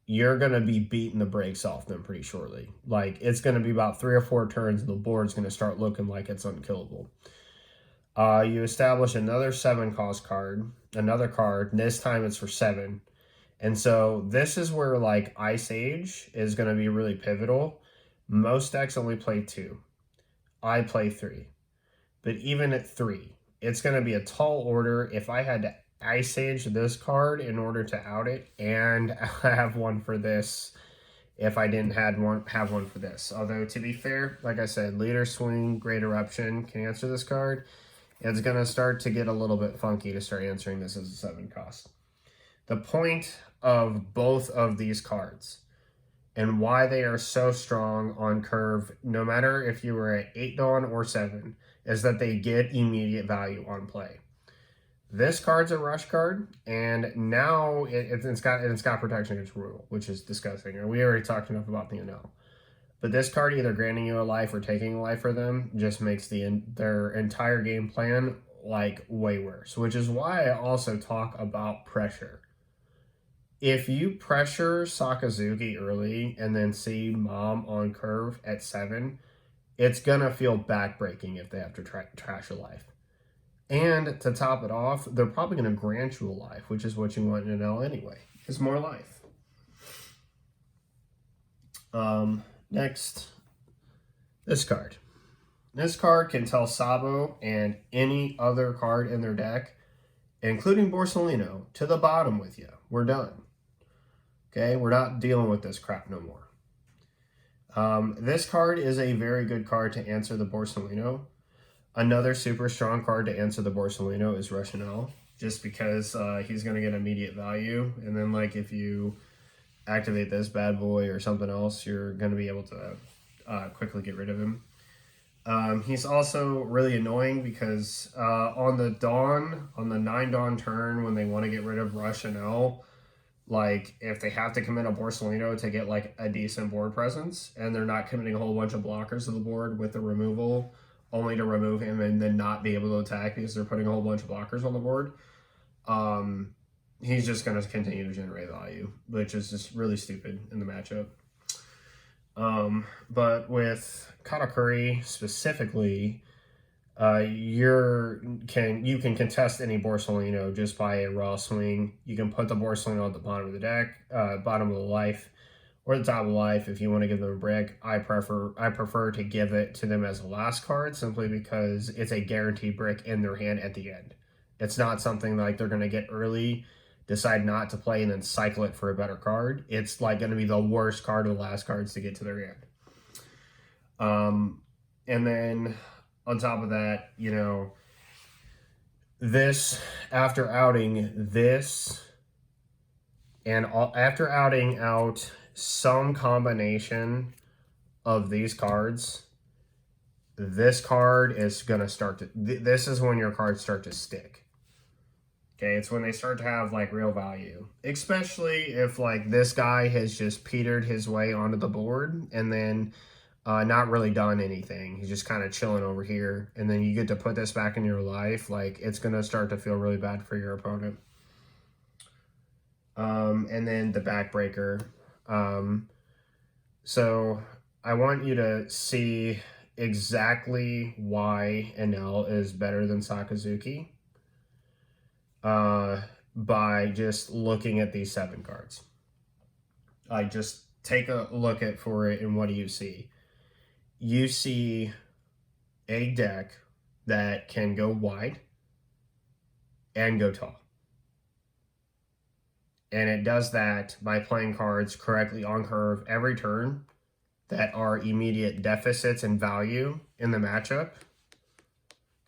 you're going to be beating the brakes off them pretty shortly. Like, it's going to be about 3 or 4 turns, and the board's going to start looking like it's unkillable. You establish another 7 cost card, another card, and this time it's for 7. And so this is where like Ice Age is going to be really pivotal. Most decks only play 2. I play 3. But even at 3, it's going to be a tall order if I had to Ice Age this card in order to out it and have one for this if I didn't have one for this. Although, to be fair, like I said, Leader Swing, Great Eruption can answer this card. It's going to start to get a little bit funky to start answering this as a 7 cost. The point of both of these cards and why they are so strong on curve, no matter if you were at 8 Dawn or 7, is that they get immediate value on play. This card's a rush card, and now it's got protection against removal, which is disgusting. And we already talked enough about the Enel. But this card, either granting you a life or taking a life for them, just makes their entire game plan like way worse. Which is why I also talk about pressure. If you pressure Sakazuki early and then see Mom on curve at 7, it's gonna feel backbreaking if they have to trash a life. And to top it off, they're probably going to grant you a life, which is what you want in Enel anyway. Is more life. Next, this card. This card can tell Sabo and any other card in their deck, including Borsalino, to the bottom with you. We're done. Okay, we're not dealing with this crap no more. This card is a very good card to answer the Borsalino. Another super strong card to answer the Borsalino is Enel, just because he's going to get immediate value. And then, like, if you activate this bad boy or something else, you're going to be able to quickly get rid of him. He's also really annoying because on the 9 Dawn turn, when they want to get rid of Enel, like, if they have to commit a Borsalino to get, like, a decent board presence, and they're not committing a whole bunch of blockers to the board with the removal, only to remove him and then not be able to attack because they're putting a whole bunch of blockers on the board, he's just going to continue to generate value, which is just really stupid in the matchup. But with Katakuri specifically, you can contest any Borsalino just by a raw swing. You can put the Borsalino at the bottom of the deck, bottom of the life, or the top of life if you want to give them a brick. I prefer to give it to them as a last card simply because it's a guaranteed brick in their hand at the end. It's not something like they're going to get early, decide not to play, and then cycle it for a better card. It's like going to be the worst card of the last cards to get to their hand. And then on top of that, you know, this, after outing this, and after outing out some combination of these cards, this card is going to start to, this is when your cards start to stick. Okay, it's when they start to have, like, real value. Especially if, like, this guy has just petered his way onto the board and then not really done anything. He's just kind of chilling over here. And then you get to put this back in your life. Like, it's going to start to feel really bad for your opponent. And then the backbreaker. So I want you to see exactly why Enel is better than Sakazuki by just looking at these 7 cards. I just take a look at for it, and what do you see? You see a deck that can go wide and go tall. And it does that by playing cards correctly on curve every turn that are immediate deficits in value in the matchup.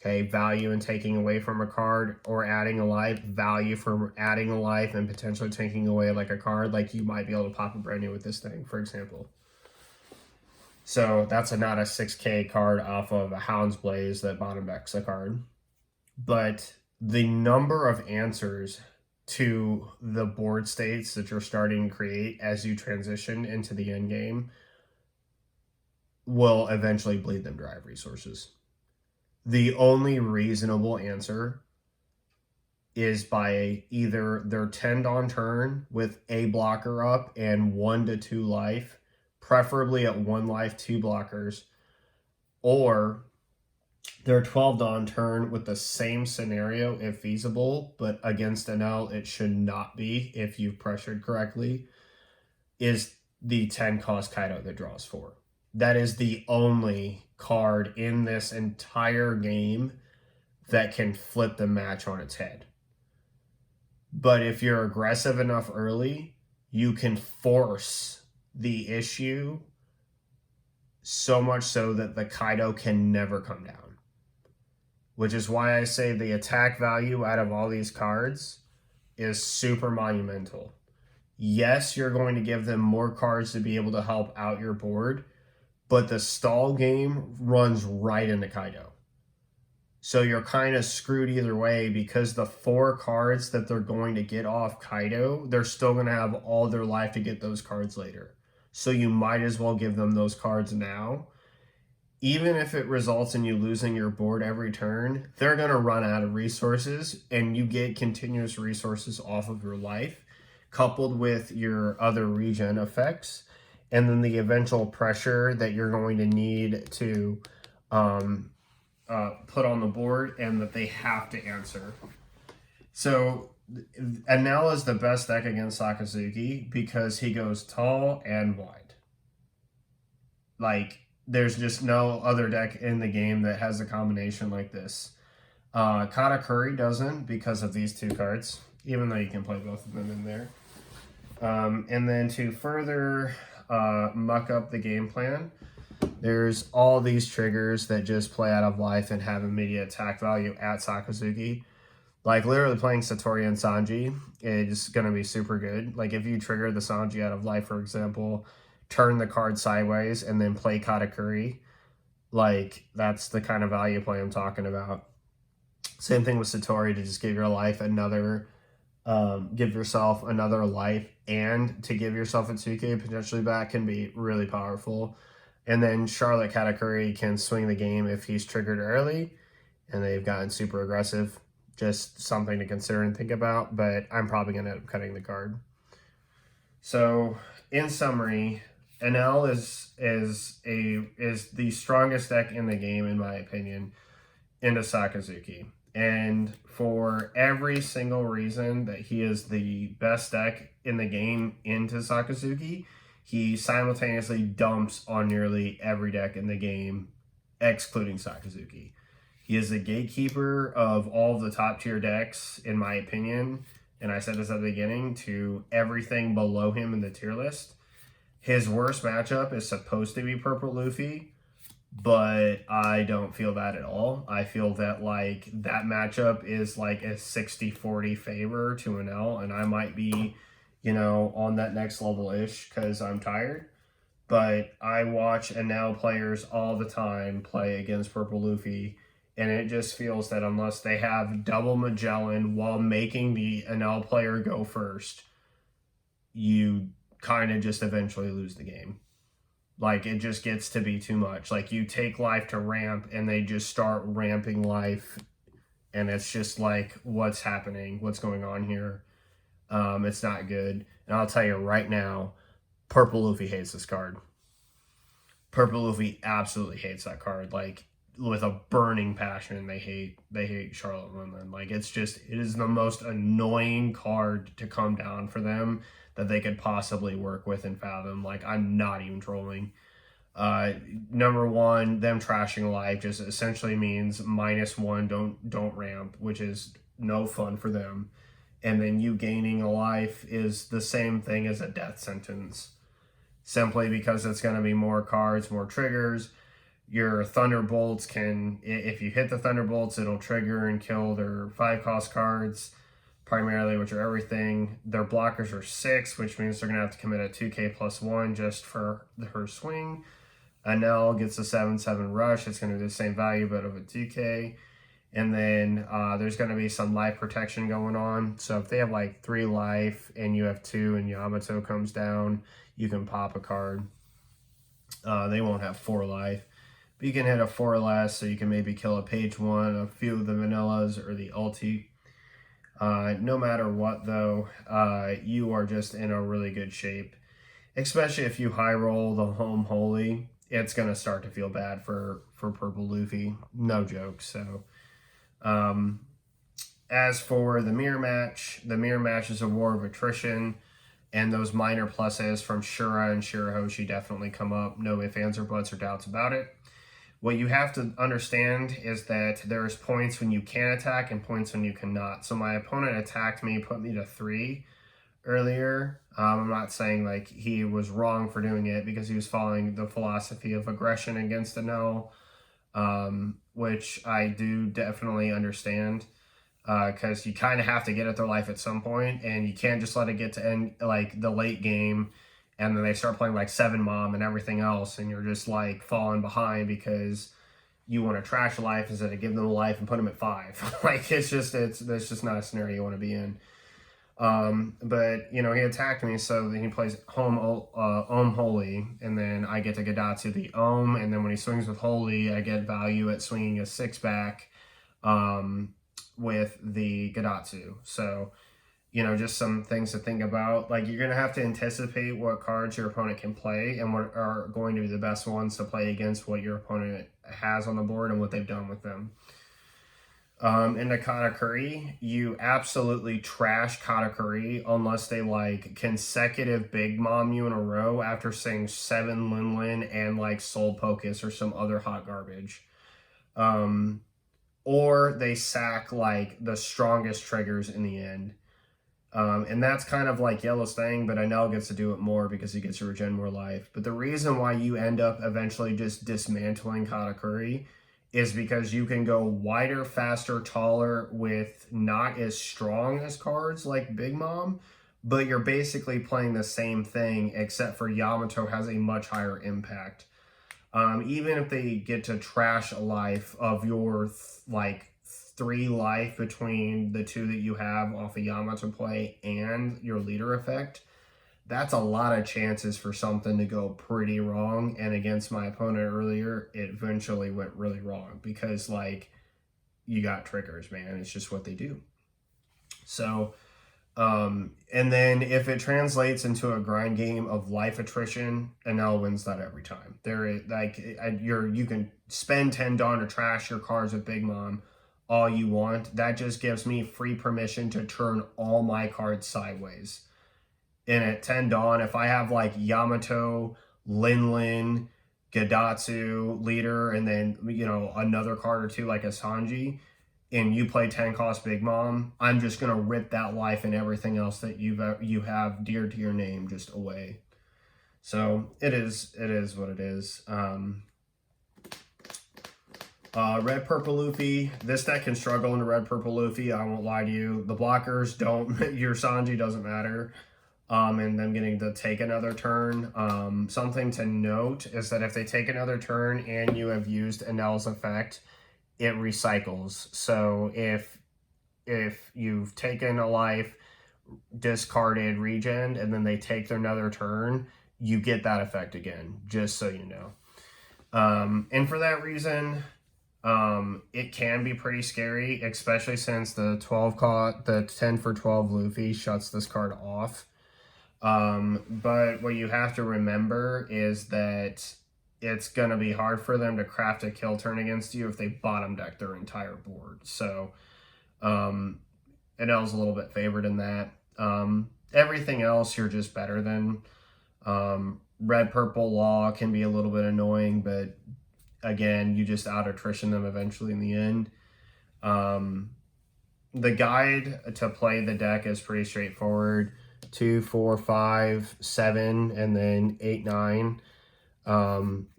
Okay, value in taking away from a card or adding a life, value for adding a life and potentially taking away like a card. Like, you might be able to pop a brand new with this thing, for example. So that's not a 6K card off of a Hound's Blaze that bottom decks a card. But the number of answers to the board states that you're starting to create as you transition into the end game will eventually bleed them dry of resources. The only reasonable answer is by either their 10 Dawn turn with a blocker up and 1 to 2 life, preferably at 1 life, 2 blockers, or They're 12 on turn with the same scenario if feasible, but against Enel, it should not be if you've pressured correctly, is the 10 cost Kaido that draws 4. That is the only card in this entire game that can flip the match on its head. But if you're aggressive enough early, you can force the issue so much so that the Kaido can never come down. Which is why I say the attack value out of all these cards is super monumental. Yes, you're going to give them more cards to be able to help out your board, but the stall game runs right into Kaido. So you're kind of screwed either way, because the 4 cards that they're going to get off Kaido, they're still going to have all their life to get those cards later. So you might as well give them those cards now. Even if it results in you losing your board every turn, they're going to run out of resources, and you get continuous resources off of your life, coupled with your other regen effects, and then the eventual pressure that you're going to need to put on the board and that they have to answer. So Enel is the best deck against Sakazuki because he goes tall and wide. Like, there's just no other deck in the game that has a combination like this. Katakuri doesn't because of these 2 cards, even though you can play both of them in there. And then to further muck up the game plan, there's all these triggers that just play out of life and have immediate attack value at Sakazuki. Like, literally playing Satori and Sanji is going to be super good. Like, if you trigger the Sanji out of life, for example, turn the card sideways, and then play Katakuri, like, that's the kind of value play I'm talking about. Same thing with Satori, to just give your life another, give yourself another life, and to give yourself a 2K potentially back can be really powerful. And then Charlotte Katakuri can swing the game if he's triggered early and they've gotten super aggressive. Just something to consider and think about, but I'm probably going to end up cutting the card. So, in summary, Enel is the strongest deck in the game, in my opinion, into Sakazuki. And for every single reason that he is the best deck in the game into Sakazuki, he simultaneously dumps on nearly every deck in the game, excluding Sakazuki. He is the gatekeeper of all of the top tier decks, in my opinion, and I said this at the beginning, to everything below him in the tier list. His worst matchup is supposed to be Purple Luffy, but I don't feel that at all. I feel that, like, that matchup is like a 60-40 favor to Enel, and I might be, you know, on that next level-ish because I'm tired. But I watch Enel players all the time play against Purple Luffy, and it just feels that unless they have double Magellan while making the Enel player go first, you kind of just eventually lose the game. Like, it just gets to be too much. Like, you take life to ramp, and they just start ramping life, and it's just like, what's happening? What's going on here? It's not good. And I'll tell you right now, Purple Luffy hates this card. Purple Luffy absolutely hates that card. Like, with a burning passion, they hate Charlotte Linlin. Like, it is the most annoying card to come down for them that they could possibly work with and fathom. Like, I'm not even trolling. Number one, them trashing life just essentially means -1, don't ramp, which is no fun for them. And then you gaining a life is the same thing as a death sentence, simply because it's going to be more cards, more triggers. Your Thunderbolts can, if you hit the Thunderbolts, it'll trigger and kill their 5-cost cards, primarily, which are everything. Their blockers are 6, which means they're going to have to commit a 2K plus 1 just for her swing. Enel gets a 7/7 rush. It's going to be the same value, but of a 2K. And then there's going to be some life protection going on. So if they have like 3 life and you have 2 and Yamato comes down, you can pop a card. They won't have 4 life. But you can hit a 4 or less, so you can maybe kill a page 1, a few of the vanillas, or the ulti. No matter what, though, you are just in a really good shape. Especially if you high roll the home holy it's going to start to feel bad for Purple Luffy. No joke. So, as for the mirror match is a war of attrition, and those minor pluses from Shura and Shirahoshi definitely come up. No ifs, ands, or buts or doubts about it. What you have to understand is that there's points when you can attack and points when you cannot. So my opponent attacked me, put me to 3 earlier. I'm not saying like he was wrong for doing it, because he was following the philosophy of aggression against Enel, which I do definitely understand, because you kind of have to get at their life at some point, and you can't just let it get to end like the late game, and then they start playing like 7 Mom and everything else, and you're just like falling behind because you want to trash life instead of give them a life and put them at 5. Like that's just not a scenario you want to be in. But you know, he attacked me, so then he plays Ohm Holy, and then I get to Gadatsu the Ohm, and then when he swings with Holy, I get value at swinging a 6-back with the Gadatsu. So, you know, just some things to think about. Like, you're going to have to anticipate what cards your opponent can play and what are going to be the best ones to play against what your opponent has on the board and what they've done with them. In the Katakuri, you absolutely trash Katakuri unless they like consecutive Big Mom you in a row after saying 7 Lin and like Soul Pocus or some other hot garbage. Or they sack like the strongest triggers in the end. And that's kind of like Yellow's thing, but Enel gets to do it more because he gets to regen more life. But the reason why you end up eventually just dismantling Katakuri is because you can go wider, faster, taller with not as strong as cards like Big Mom, but you're basically playing the same thing, except for Yamato has a much higher impact. Even if they get to trash a life of your like 3 life between the 2 that you have off a Yamato play and your leader effect, that's a lot of chances for something to go pretty wrong. And against my opponent earlier, it eventually went really wrong because like you got triggers, man. It's just what they do. So, and then if it translates into a grind game of life attrition, Enel wins that every time. There is like you can spend 10 Dawn to trash your cards with Big Mom all you want. That just gives me free permission to turn all my cards sideways. And at 10 Dawn, if I have like Yamato, Lin, Gadatsu, leader, and then, you know, another card or 2 like a Sanji, and you play 10 cost Big Mom, I'm just going to rip that life and everything else that you have dear to your name just away. So it is what it is. Red Purple Luffy. This deck can struggle into Red Purple Luffy. I won't lie to you. The blockers don't. Your Sanji doesn't matter. And them getting to take another turn. Something to note is that if they take another turn and you have used Enel's effect, it recycles. So if you've taken a life, discarded, regen, and then they take another turn, you get that effect again, just so you know. And for that reason, it can be pretty scary, especially since the 10 for 12 Luffy shuts this card off. But what you have to remember is that it's going to be hard for them to craft a kill turn against you if they bottom deck their entire board. So, Enel's a little bit favored in that. Everything else, you're just better than. Red Purple Law can be a little bit annoying, but again, you just out attrition them eventually in the end. The guide to play the deck is pretty straightforward. 2, 4, 5, 7, and then 8, 9.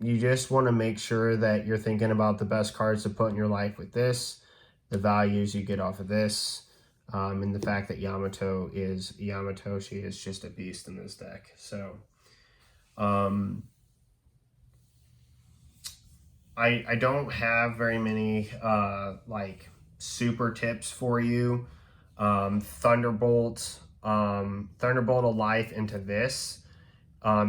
You just want to make sure that you're thinking about the best cards to put in your life with this, the values you get off of this, and the fact that Yamato, she is just a beast in this deck. So, I don't have very many, like, super tips for you. Thunderbolt of Life into this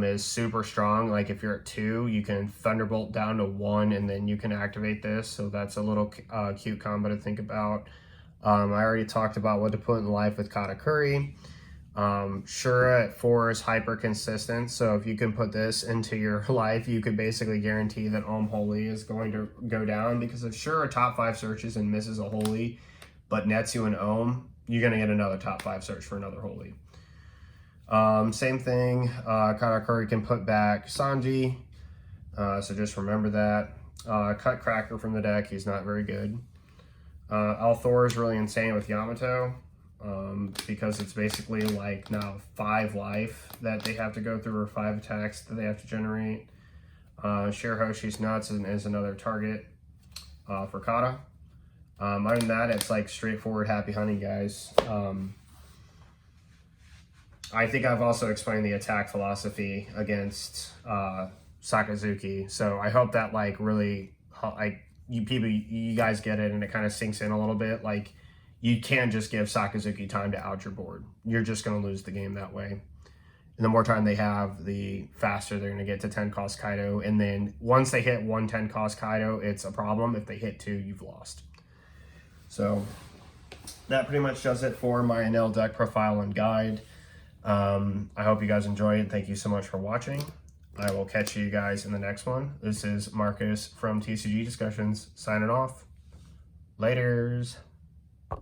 is super strong. Like if you're at 2, you can Thunderbolt down to 1 and then you can activate this. So that's a little cute combo to think about. I already talked about what to put in life with Katakuri. Shura at 4 is hyper consistent, so if you can put this into your life, you could basically guarantee that Holy is going to go down, because if Shura top 5 searches and misses a Holy, but nets you an you're going to get another top 5 search for another Holy. Same thing, Karakuri can put back Sanji, so just remember that. Cut Cracker from the deck, he's not very good. Althor is really insane with Yamato, because it's basically like now 5 life that they have to go through, or 5 attacks that they have to generate. Shirahoshi's nuts is another target for Kata. Other than that, it's like straightforward happy hunting, guys. I think I've also explained the attack philosophy against Sakazuki, so I hope that like really you guys get it and it kind of sinks in a little bit. Like, you can't just give Sakazuki time to out your board. You're just going to lose the game that way. And the more time they have, the faster they're going to get to 10 cost Kaido. And then once they hit 1 10 cost Kaido, it's a problem. If they hit 2, you've lost. So that pretty much does it for my Enel deck profile and guide. I hope you guys enjoyed it. Thank you so much for watching. I will catch you guys in the next one. This is Marcus from TCG Discussions signing off. Laters.